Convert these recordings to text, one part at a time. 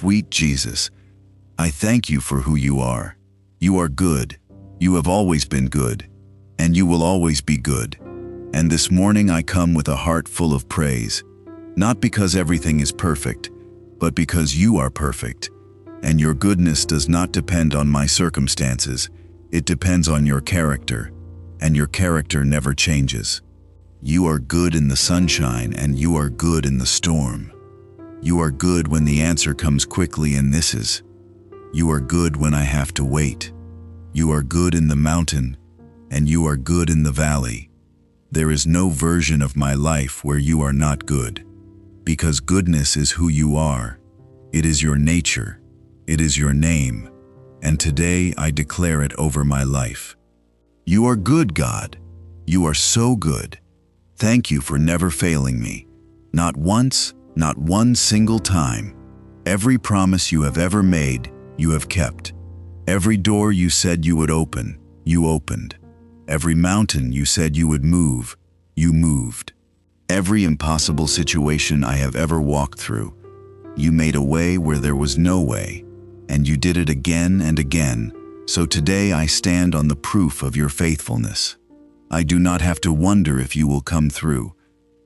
sweet Jesus, I thank you for who you are. You are good. You have always been good, and you will always be good. And this morning I come with a heart full of praise, not because everything is perfect, but because you are perfect. And your goodness does not depend on my circumstances. It depends on your character, and your character never changes. You are good in the sunshine, and you are good in the storm. You are good when the answer comes quickly, and this is. You are good when I have to wait. You are good in the mountain, and you are good in the valley. There is no version of my life where you are not good, because goodness is who you are. It is your nature. It is your name, and today I declare it over my life. You are good, God. You are so good. Thank you for never failing me. Not once, not one single time. Every promise you have ever made, you have kept. Every door you said you would open, you opened. Every mountain you said you would move, you moved. Every impossible situation I have ever walked through, you made a way where there was no way. And you did it again and again, so today I stand on the proof of your faithfulness. I do not have to wonder if you will come through,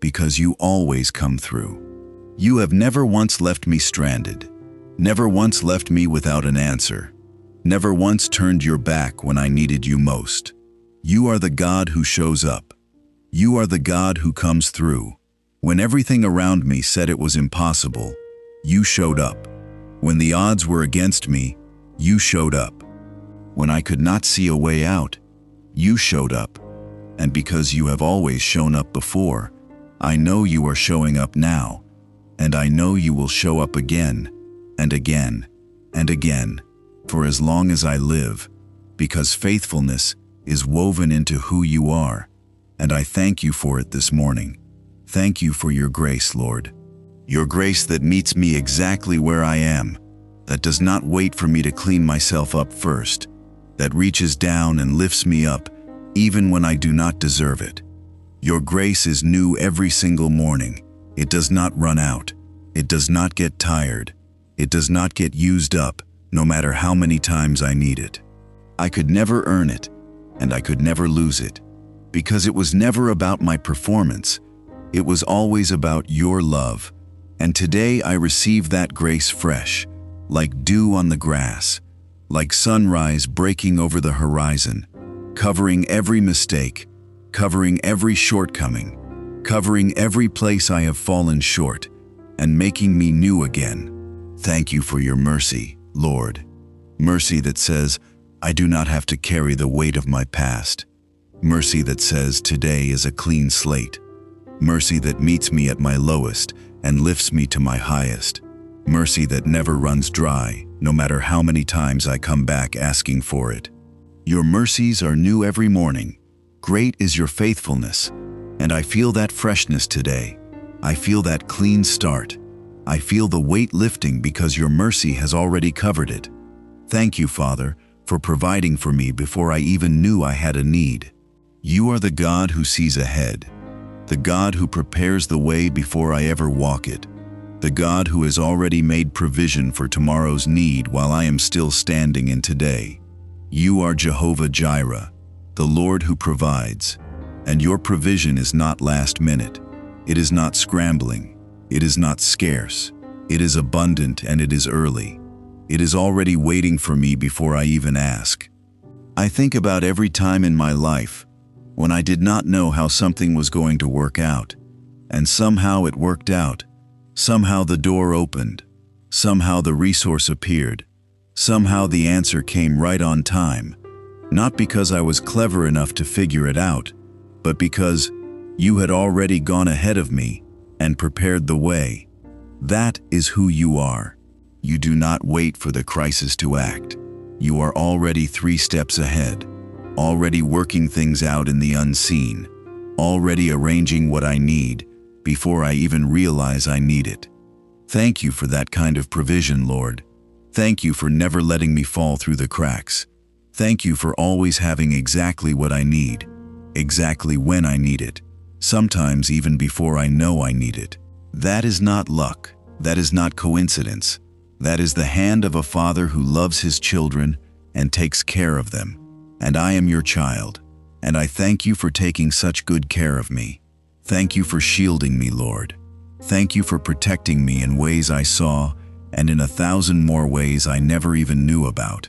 because you always come through. You have never once left me stranded, never once left me without an answer, never once turned your back when I needed you most. You are the God who shows up. You are the God who comes through. When everything around me said it was impossible, you showed up. When the odds were against me, you showed up. When I could not see a way out, you showed up. And because you have always shown up before, I know you are showing up now, and I know you will show up again, and again, and again, for as long as I live, because faithfulness is woven into who you are, and I thank you for it this morning. Thank you for your grace, Lord. Your grace that meets me exactly where I am, that does not wait for me to clean myself up first, that reaches down and lifts me up even when I do not deserve it. Your grace is new every single morning. It does not run out. It does not get tired. It does not get used up, no matter how many times I need it. I could never earn it, and I could never lose it, because it was never about my performance. It was always about your love. And today I receive that grace fresh, like dew on the grass, like sunrise breaking over the horizon, covering every mistake, covering every shortcoming, covering every place I have fallen short, and making me new again. Thank you for your mercy, Lord. Mercy that says, I do not have to carry the weight of my past. Mercy that says today is a clean slate. Mercy that meets me at my lowest and lifts me to my highest. Mercy that never runs dry, no matter how many times I come back asking for it. Your mercies are new every morning. Great is your faithfulness, and I feel that freshness today. I feel that clean start. I feel the weight lifting because your mercy has already covered it. Thank you, Father, for providing for me before I even knew I had a need. You are the God who sees ahead, the God who prepares the way before I ever walk it, the God who has already made provision for tomorrow's need while I am still standing in today. You are Jehovah Jireh, the Lord who provides, and your provision is not last minute. It is not scrambling. It is not scarce. It is abundant and it is early. It is already waiting for me before I even ask. I think about every time in my life when I did not know how something was going to work out, and somehow it worked out. Somehow the door opened. Somehow the resource appeared. Somehow the answer came right on time, not because I was clever enough to figure it out, but because you had already gone ahead of me and prepared the way. That is who you are. You do not wait for the crisis to act. You are already 3 steps ahead, already working things out in the unseen, already arranging what I need before I even realize I need it. Thank you for that kind of provision, Lord. Thank you for never letting me fall through the cracks. Thank you for always having exactly what I need, exactly when I need it, sometimes even before I know I need it. That is not luck. That is not coincidence. That is the hand of a father who loves his children and takes care of them. And I am your child, and I thank you for taking such good care of me. Thank you for shielding me, Lord. Thank you for protecting me in ways I saw and in 1,000 more ways I never even knew about.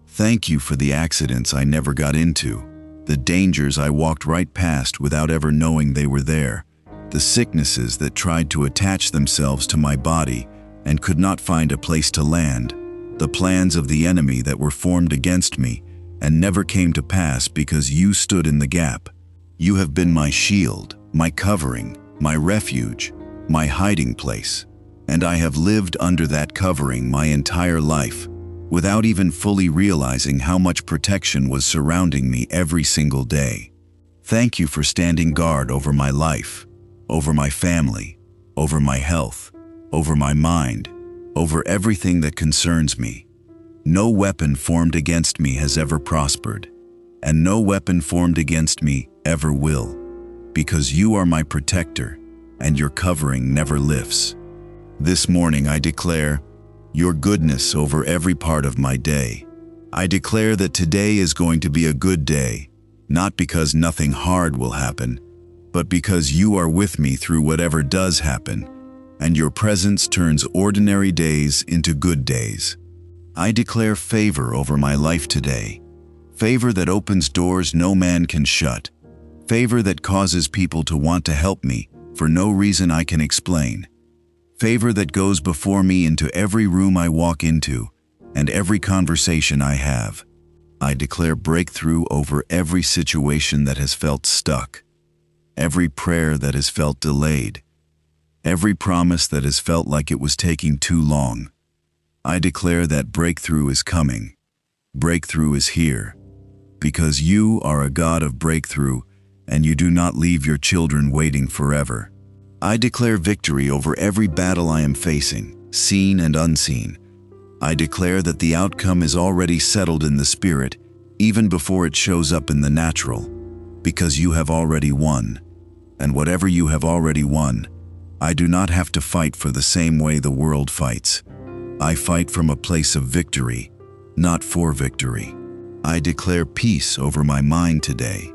Thank you for the accidents I never got into, the dangers I walked right past without ever knowing they were there, the sicknesses that tried to attach themselves to my body and could not find a place to land, the plans of the enemy that were formed against me and never came to pass because you stood in the gap. You have been my shield, my covering, my refuge, my hiding place, and I have lived under that covering my entire life, without even fully realizing how much protection was surrounding me every single day. Thank you for standing guard over my life, over my family, over my health, over my mind, over everything that concerns me. No weapon formed against me has ever prospered, and no weapon formed against me ever will, because you are my protector, and your covering never lifts. This morning I declare your goodness over every part of my day. I declare that today is going to be a good day, not because nothing hard will happen, but because you are with me through whatever does happen, and your presence turns ordinary days into good days. I declare favor over my life today, favor that opens doors no man can shut, favor that causes people to want to help me for no reason I can explain, favor that goes before me into every room I walk into and every conversation I have. I declare breakthrough over every situation that has felt stuck, every prayer that has felt delayed, every promise that has felt like it was taking too long. I declare that breakthrough is coming. Breakthrough is here, because you are a God of breakthrough and you do not leave your children waiting forever. I declare victory over every battle I am facing, seen and unseen. I declare that the outcome is already settled in the spirit, even before it shows up in the natural, because you have already won. And whatever you have already won, I do not have to fight for the same way the world fights. I fight from a place of victory, not for victory. I declare peace over my mind today,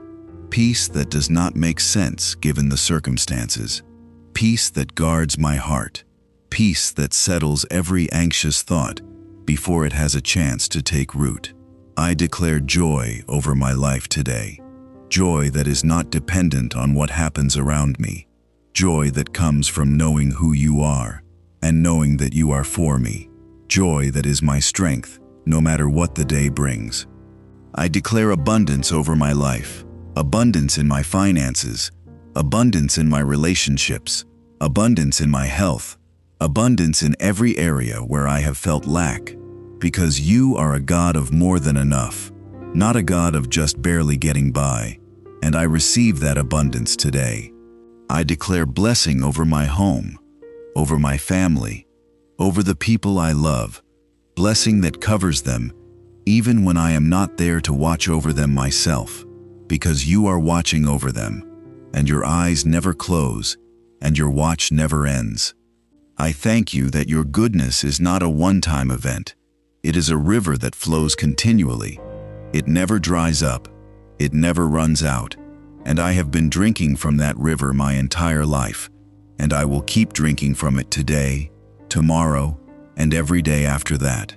peace that does not make sense given the circumstances, peace that guards my heart, peace that settles every anxious thought before it has a chance to take root. I declare joy over my life today, joy that is not dependent on what happens around me, joy that comes from knowing who you are and knowing that you are for me, joy that is my strength no matter what the day brings. I declare abundance over my life, abundance in my finances, abundance in my relationships, abundance in my health, abundance in every area where I have felt lack, because you are a God of more than enough, not a God of just barely getting by, and I receive that abundance today. I declare blessing over my home, over my family, over the people I love, blessing that covers them, even when I am not there to watch over them myself, because you are watching over them, and your eyes never close, and your watch never ends. I thank you that your goodness is not a one-time event. It is a river that flows continually. It never dries up. It never runs out. And I have been drinking from that river my entire life, and I will keep drinking from it today, tomorrow, and every day after that.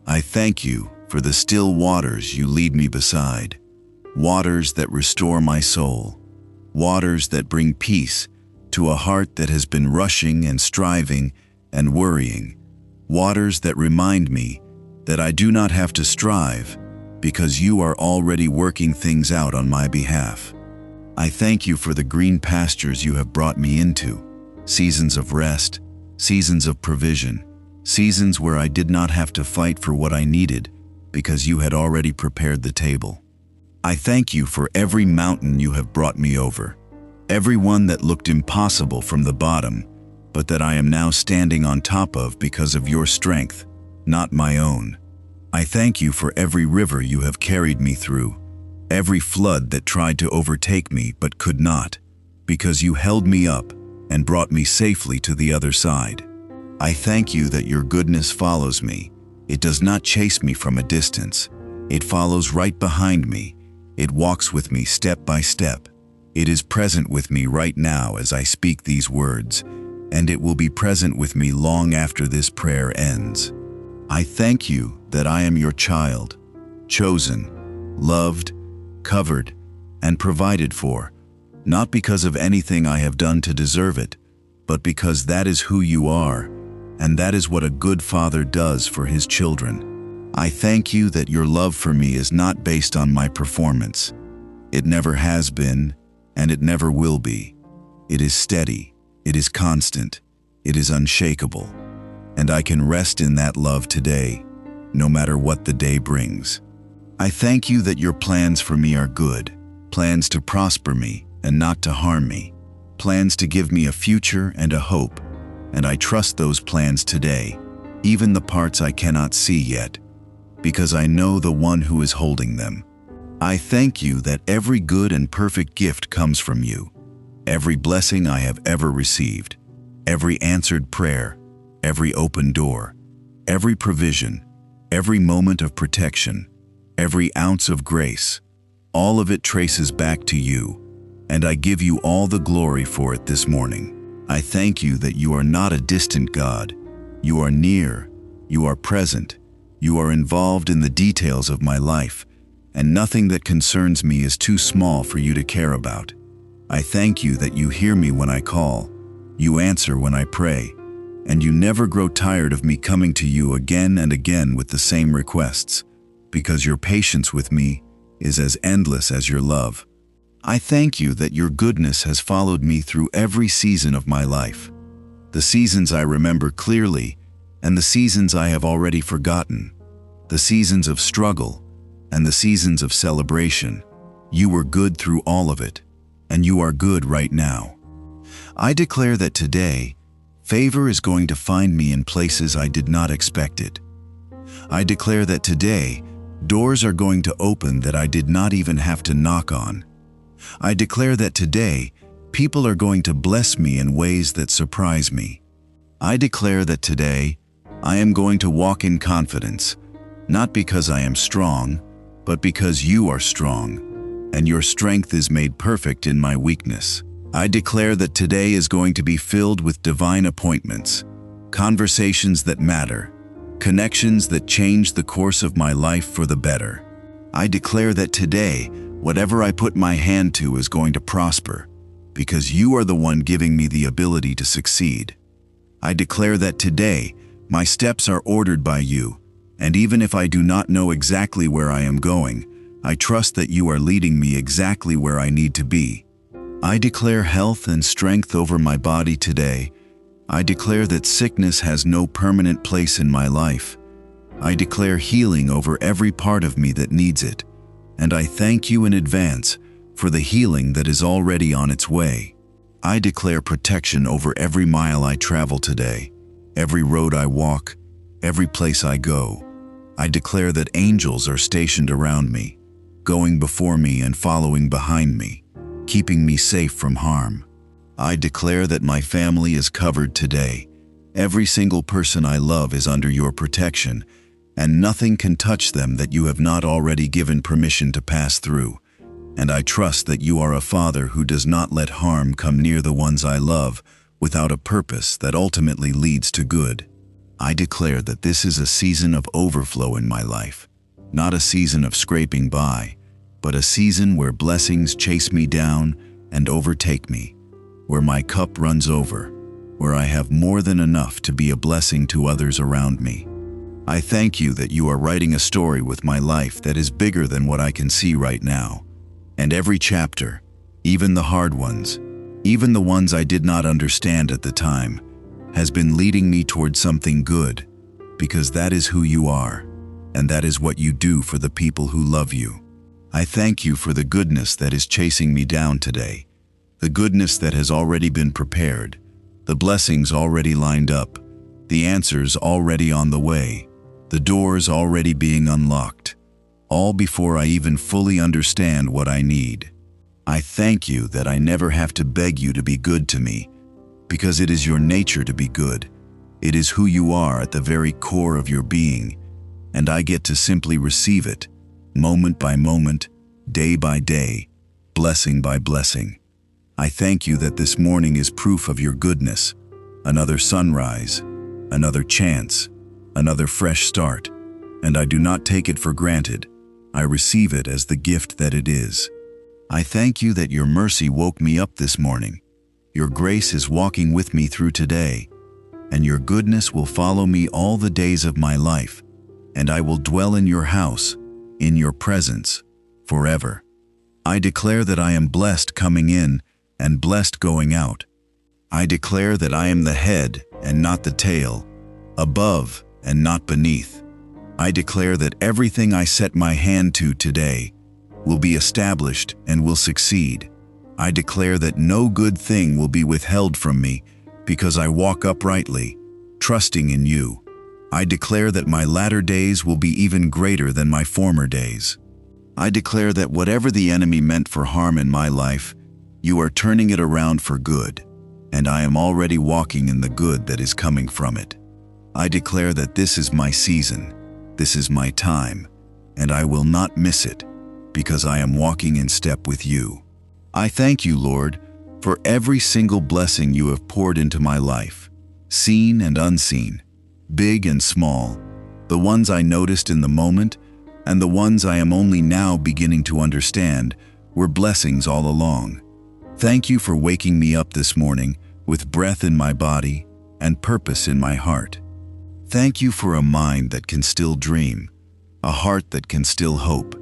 I thank you for the still waters you lead me beside, waters that restore my soul, waters that bring peace to a heart that has been rushing and striving and worrying, waters that remind me that I do not have to strive because you are already working things out on my behalf. I thank you for the green pastures you have brought me into, seasons of rest, seasons of provision, seasons where I did not have to fight for what I needed because you had already prepared the table. I thank you for every mountain you have brought me over, every one that looked impossible from the bottom, but that I am now standing on top of because of your strength, not my own. I thank you for every river you have carried me through, every flood that tried to overtake me but could not, because you held me up and brought me safely to the other side. I thank you that your goodness follows me. It does not chase me from a distance. It follows right behind me. It walks with me step by step. It is present with me right now as I speak these words, and it will be present with me long after this prayer ends. I thank you that I am your child, chosen, loved, covered, and provided for, not because of anything I have done to deserve it, but because that is who you are, and that is what a good father does for his children. I thank you that your love for me is not based on my performance. It never has been, and it never will be. It is steady, it is constant, it is unshakable, and I can rest in that love today, no matter what the day brings. I thank you that your plans for me are good, plans to prosper me and not to harm me, plans to give me a future and a hope, and I trust those plans today, even the parts I cannot see yet, because I know the one who is holding them. I thank you that every good and perfect gift comes from you, every blessing I have ever received, every answered prayer, every open door, every provision, every moment of protection, every ounce of grace, all of it traces back to you, and I give you all the glory for it this morning. I thank you that you are not a distant God. You are near, you are present, you are involved in the details of my life, and nothing that concerns me is too small for you to care about. I thank you that you hear me when I call, you answer when I pray, and you never grow tired of me coming to you again and again with the same requests, because your patience with me is as endless as your love. I thank you that your goodness has followed me through every season of my life, the seasons I remember clearly and the seasons I have already forgotten, the seasons of struggle and the seasons of celebration. You were good through all of it, and you are good right now. I declare that today, favor is going to find me in places I did not expect it. I declare that today, doors are going to open that I did not even have to knock on. I declare that today, people are going to bless me in ways that surprise me. I declare that today, I am going to walk in confidence, not because I am strong, but because you are strong, and your strength is made perfect in my weakness. I declare that today is going to be filled with divine appointments, conversations that matter, connections that change the course of my life for the better. I declare that today, whatever I put my hand to is going to prosper, because you are the one giving me the ability to succeed. I declare that today, my steps are ordered by you, and even if I do not know exactly where I am going, I trust that you are leading me exactly where I need to be. I declare health and strength over my body today. I declare that sickness has no permanent place in my life. I declare healing over every part of me that needs it, and I thank you in advance for the healing that is already on its way. I declare protection over every mile I travel today, every road I walk, every place I go. I declare that angels are stationed around me, going before me and following behind me, keeping me safe from harm. I declare that my family is covered today. Every single person I love is under your protection, and nothing can touch them that you have not already given permission to pass through. And I trust that you are a Father who does not let harm come near the ones I love without a purpose that ultimately leads to good. I declare that this is a season of overflow in my life, not a season of scraping by, but a season where blessings chase me down and overtake me, where my cup runs over, where I have more than enough to be a blessing to others around me. I thank you that you are writing a story with my life that is bigger than what I can see right now. And every chapter, even the hard ones, even the ones I did not understand at the time, has been leading me toward something good, because that is who you are, and that is what you do for the people who love you. I thank you for the goodness that is chasing me down today, the goodness that has already been prepared, the blessings already lined up, the answers already on the way, the doors already being unlocked, all before I even fully understand what I need. I thank you that I never have to beg you to be good to me, because it is your nature to be good, It is who you are at the very core of your being, and I get to simply receive it, moment by moment, day by day, blessing by blessing. I thank you that this morning is proof of your goodness, another sunrise, another chance, another fresh start, and I do not take it for granted. I receive it as the gift that it is. I thank you that your mercy woke me up this morning. Your grace is walking with me through today, and your goodness will follow me all the days of my life, and I will dwell in your house, in your presence, forever. I declare that I am blessed coming in and blessed going out. I declare that I am the head and not the tail, above and not beneath. I declare that everything I set my hand to today will be established and will succeed. I declare that no good thing will be withheld from me because I walk uprightly, trusting in you. I declare that my latter days will be even greater than my former days. I declare that whatever the enemy meant for harm in my life, you are turning it around for good, and I am already walking in the good that is coming from it. I declare that this is my season, this is my time, and I will not miss it, because I am walking in step with you. I thank you, Lord, for every single blessing you have poured into my life, seen and unseen, big and small, the ones I noticed in the moment, and the ones I am only now beginning to understand were blessings all along. Thank you for waking me up this morning with breath in my body and purpose in my heart. Thank you for a mind that can still dream, a heart that can still hope,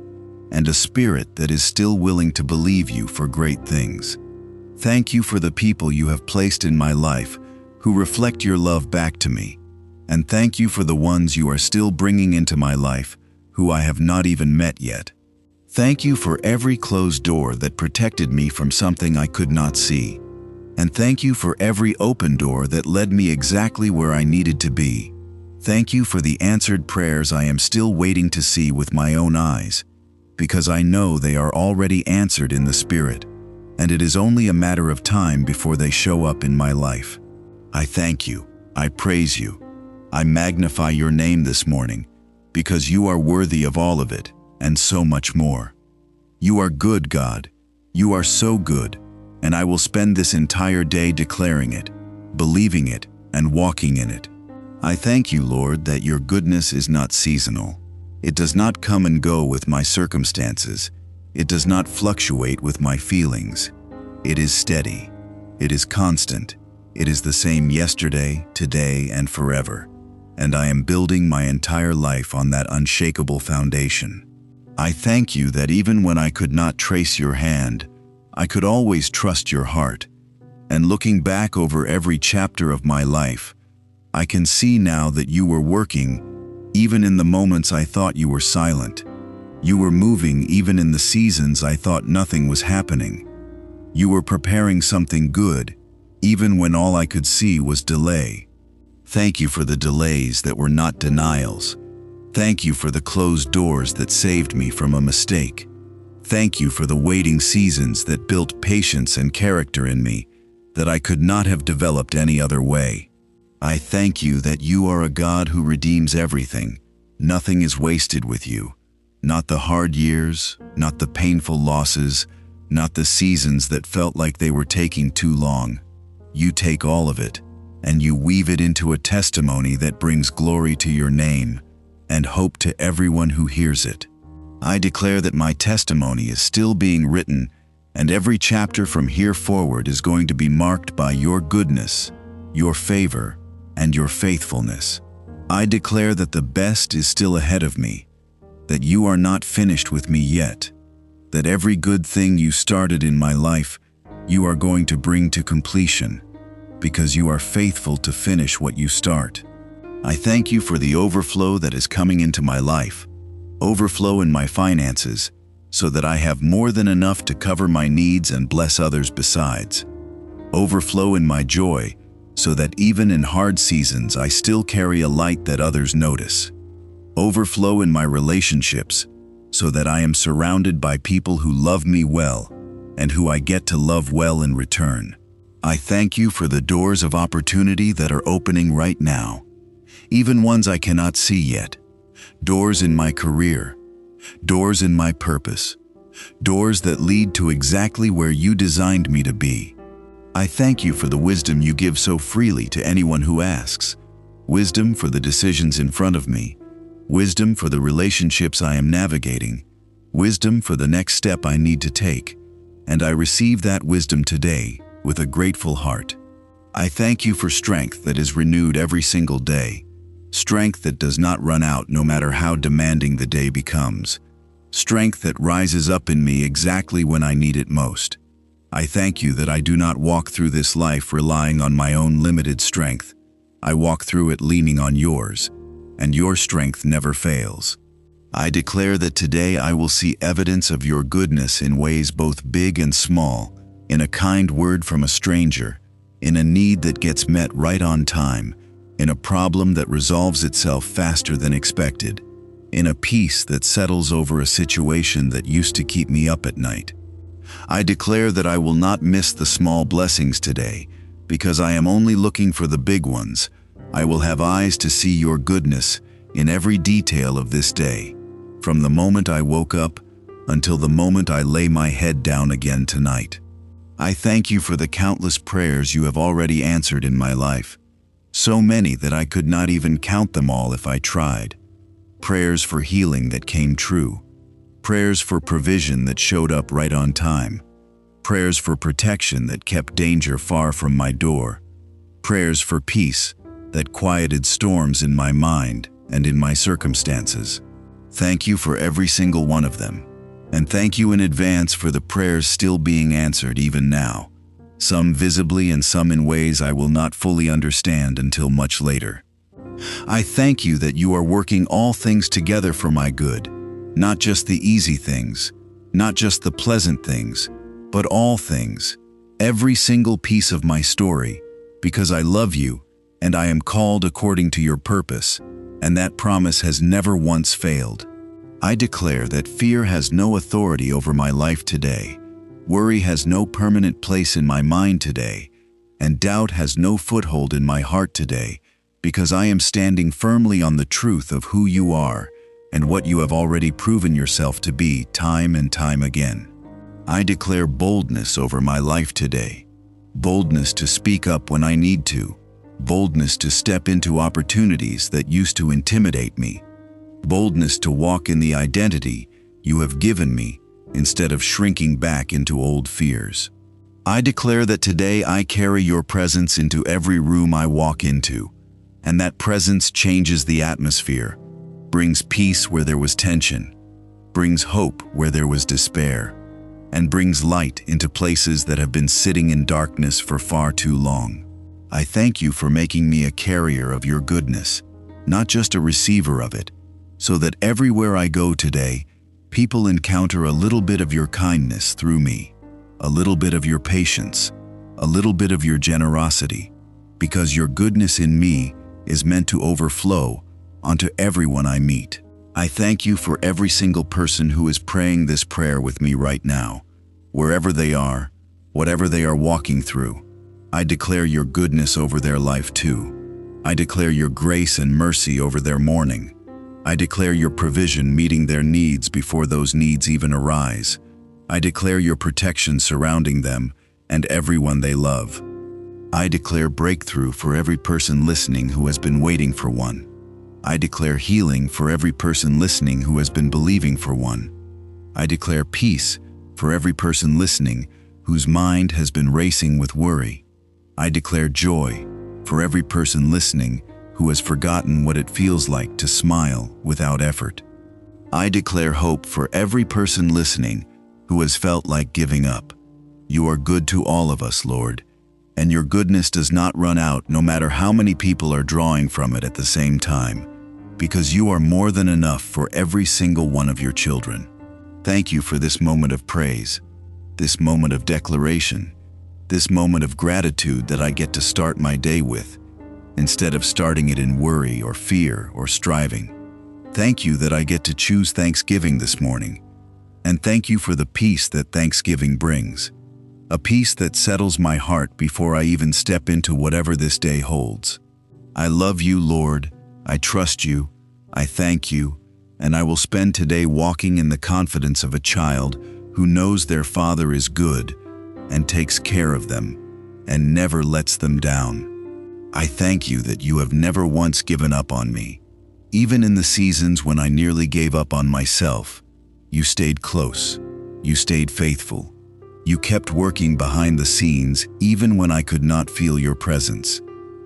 and a spirit that is still willing to believe you for great things. Thank you for the people you have placed in my life who reflect your love back to me, and thank you for the ones you are still bringing into my life who I have not even met yet. Thank you for every closed door that protected me from something I could not see, and thank you for every open door that led me exactly where I needed to be. Thank you for the answered prayers I am still waiting to see with my own eyes, because I know they are already answered in the Spirit, and it is only a matter of time before they show up in my life. I thank you, I praise you, I magnify your name this morning, because you are worthy of all of it, and so much more. You are good, God. You are so good, and I will spend this entire day declaring it, believing it, and walking in it. I thank you, Lord, that your goodness is not seasonal. It does not come and go with my circumstances. It does not fluctuate with my feelings. It is steady. It is constant. It is the same yesterday, today, and forever. And I am building my entire life on that unshakable foundation. I thank you that even when I could not trace your hand, I could always trust your heart. And looking back over every chapter of my life, I can see now that you were working, even in the moments I thought you were silent. You were moving even in the seasons I thought nothing was happening. You were preparing something good, even when all I could see was delay. Thank you for the delays that were not denials. Thank you for the closed doors that saved me from a mistake. Thank you for the waiting seasons that built patience and character in me that I could not have developed any other way. I thank you that you are a God who redeems everything. Nothing is wasted with you. Not the hard years, not the painful losses, not the seasons that felt like they were taking too long. You take all of it, and you weave it into a testimony that brings glory to your name and hope to everyone who hears it. I declare that my testimony is still being written, and every chapter from here forward is going to be marked by your goodness, your favor, and your faithfulness. I declare that the best is still ahead of me, that you are not finished with me yet, that every good thing you started in my life, you are going to bring to completion, because you are faithful to finish what you start. I thank you for the overflow that is coming into my life, overflow in my finances, so that I have more than enough to cover my needs and bless others besides. Overflow in my joy, so that even in hard seasons I still carry a light that others notice. Overflow in my relationships, so that I am surrounded by people who love me well and who I get to love well in return. I thank you for the doors of opportunity that are opening right now, even ones I cannot see yet. Doors in my career, doors in my purpose, doors that lead to exactly where you designed me to be. I thank you for the wisdom you give so freely to anyone who asks. Wisdom for the decisions in front of me, wisdom for the relationships I am navigating, wisdom for the next step I need to take. And I receive that wisdom today with a grateful heart. I thank you for strength that is renewed every single day, strength that does not run out no matter how demanding the day becomes, strength that rises up in me exactly when I need it most. I thank you that I do not walk through this life relying on my own limited strength. I walk through it leaning on yours, and your strength never fails. I declare that today I will see evidence of your goodness in ways both big and small, in a kind word from a stranger, in a need that gets met right on time, in a problem that resolves itself faster than expected, in a peace that settles over a situation that used to keep me up at night. I declare that I will not miss the small blessings today, because I am only looking for the big ones. I will have eyes to see your goodness in every detail of this day, from the moment I woke up until the moment I lay my head down again tonight. I thank you for the countless prayers you have already answered in my life, so many that I could not even count them all if I tried. Prayers for healing that came true, prayers for provision that showed up right on time, prayers for protection that kept danger far from my door, prayers for peace that quieted storms in my mind and in my circumstances. Thank you for every single one of them. And thank you in advance for the prayers still being answered even now, some visibly and some in ways I will not fully understand until much later. I thank you that you are working all things together for my good, not just the easy things, not just the pleasant things, but all things, every single piece of my story, because I love you and I am called according to your purpose, and that promise has never once failed. I declare that fear has no authority over my life today, worry has no permanent place in my mind today, and doubt has no foothold in my heart today, because I am standing firmly on the truth of who you are and what you have already proven yourself to be time and time again. I declare boldness over my life today, boldness to speak up when I need to, boldness to step into opportunities that used to intimidate me, boldness to walk in the identity you have given me instead of shrinking back into old fears. I declare that today I carry your presence into every room I walk into, and that presence changes the atmosphere, brings peace where there was tension, brings hope where there was despair, and brings light into places that have been sitting in darkness for far too long. I thank you for making me a carrier of your goodness, not just a receiver of it, so that everywhere I go today, people encounter a little bit of your kindness through me, a little bit of your patience, a little bit of your generosity, because your goodness in me is meant to overflow onto everyone I meet. I thank you for every single person who is praying this prayer with me right now, wherever they are, whatever they are walking through. I declare your goodness over their life too. I declare your grace and mercy over their morning. I declare your provision meeting their needs before those needs even arise. I declare your protection surrounding them and everyone they love. I declare breakthrough for every person listening who has been waiting for one. I declare healing for every person listening who has been believing for one. I declare peace for every person listening whose mind has been racing with worry. I declare joy for every person listening who has forgotten what it feels like to smile without effort. I declare hope for every person listening who has felt like giving up. You are good to all of us, Lord, and your goodness does not run out no matter how many people are drawing from it at the same time, because you are more than enough for every single one of your children. Thank you for this moment of praise, this moment of declaration, this moment of gratitude that I get to start my day with, instead of starting it in worry or fear or striving. Thank you that I get to choose Thanksgiving this morning, and thank you for the peace that Thanksgiving brings. a peace that settles my heart before I even step into whatever this day holds. I love you, Lord. I trust you. I thank you. And I will spend today walking in the confidence of a child who knows their Father is good and takes care of them and never lets them down. I thank you that you have never once given up on me. Even in the seasons when I nearly gave up on myself, you stayed close. You stayed faithful. You kept working behind the scenes even when I could not feel your presence.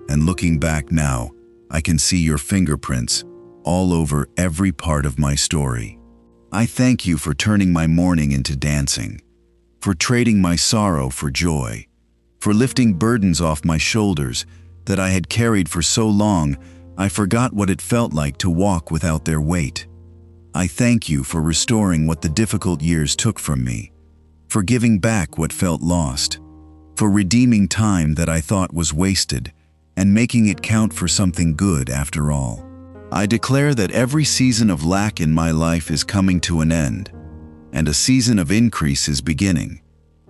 And looking back now, I can see your fingerprints all over every part of my story. I thank you for turning my mourning into dancing, for trading my sorrow for joy, for lifting burdens off my shoulders that I had carried for so long I forgot what it felt like to walk without their weight. I thank you for restoring what the difficult years took from me, for giving back what felt lost, for redeeming time that I thought was wasted and making it count for something good after all. I declare that every season of lack in my life is coming to an end, and a season of increase is beginning.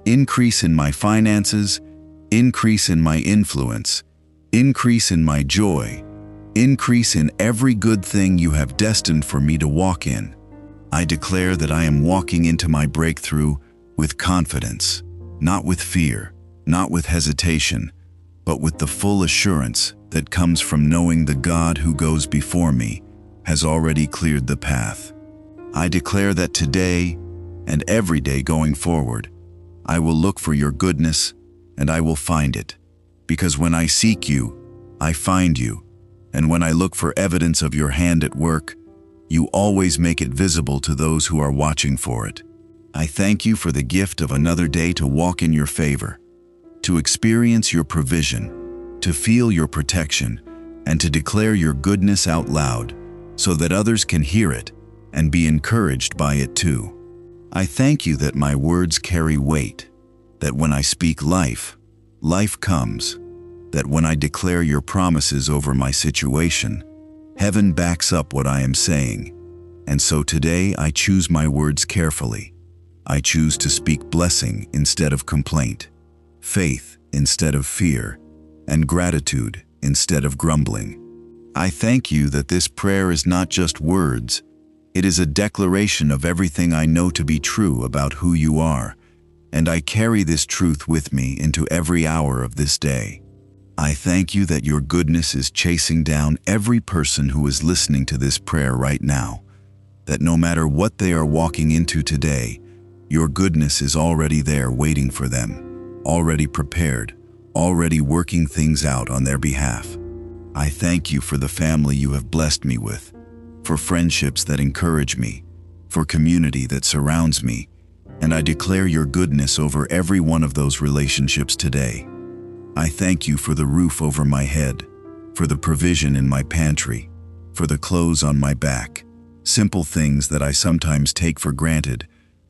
Increase in my finances, increase in my influence, increase in my joy, increase in every good thing you have destined for me to walk in. I declare that I am walking into my breakthrough with confidence, not with fear, not with hesitation, but with the full assurance that comes from knowing the God who goes before me has already cleared the path. I declare that today and every day going forward, I will look for your goodness and I will find it. Because when I seek you, I find you. And when I look for evidence of your hand at work, you always make it visible to those who are watching for it. I thank you for the gift of another day to walk in your favor, to experience your provision, to feel your protection, and to declare your goodness out loud so that others can hear it and be encouraged by it too. I thank you that my words carry weight, that when I speak life, life comes, that when I declare your promises over my situation, heaven backs up what I am saying. And so today I choose my words carefully. I choose to speak blessing instead of complaint, faith instead of fear, and gratitude instead of grumbling. I thank you that this prayer is not just words, it is a declaration of everything I know to be true about who you are, and I carry this truth with me into every hour of this day. I thank you that your goodness is chasing down every person who is listening to this prayer right now, that no matter what they are walking into today, your goodness is already there waiting for them, already prepared, already working things out on their behalf. I thank you for the family you have blessed me with, for friendships that encourage me, for community that surrounds me, and I declare your goodness over every one of those relationships today. I thank you for the roof over my head, for the provision in my pantry, for the clothes on my back, simple things that I sometimes take for granted,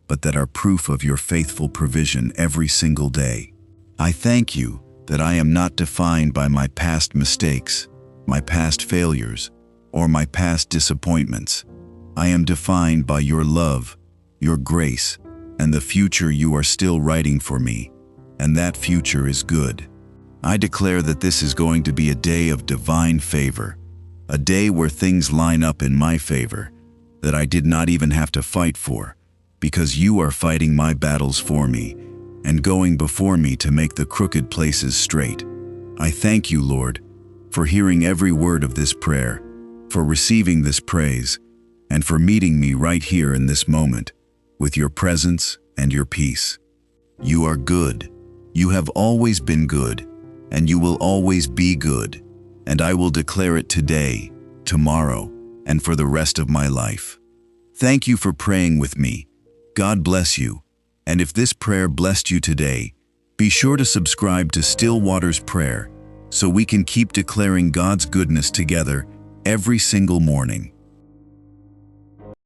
but that are proof of your faithful provision every single day. I thank you that I am not defined by my past mistakes, my past failures, or my past disappointments. I am defined by your love, your grace, and the future you are still writing for me, and that future is good. I declare that this is going to be a day of divine favor, a day where things line up in my favor, that I did not even have to fight for, because you are fighting my battles for me, and going before me to make the crooked places straight. I thank you, Lord, for hearing every word of this prayer, for receiving this praise, and for meeting me right here in this moment, with your presence and your peace. You are good. You have always been good, and you will always be good, and I will declare it today, tomorrow, and for the rest of my life. Thank you for praying with me. God bless you. And if this prayer blessed you today, be sure to subscribe to Still Waters Prayer so we can keep declaring God's goodness together every single morning.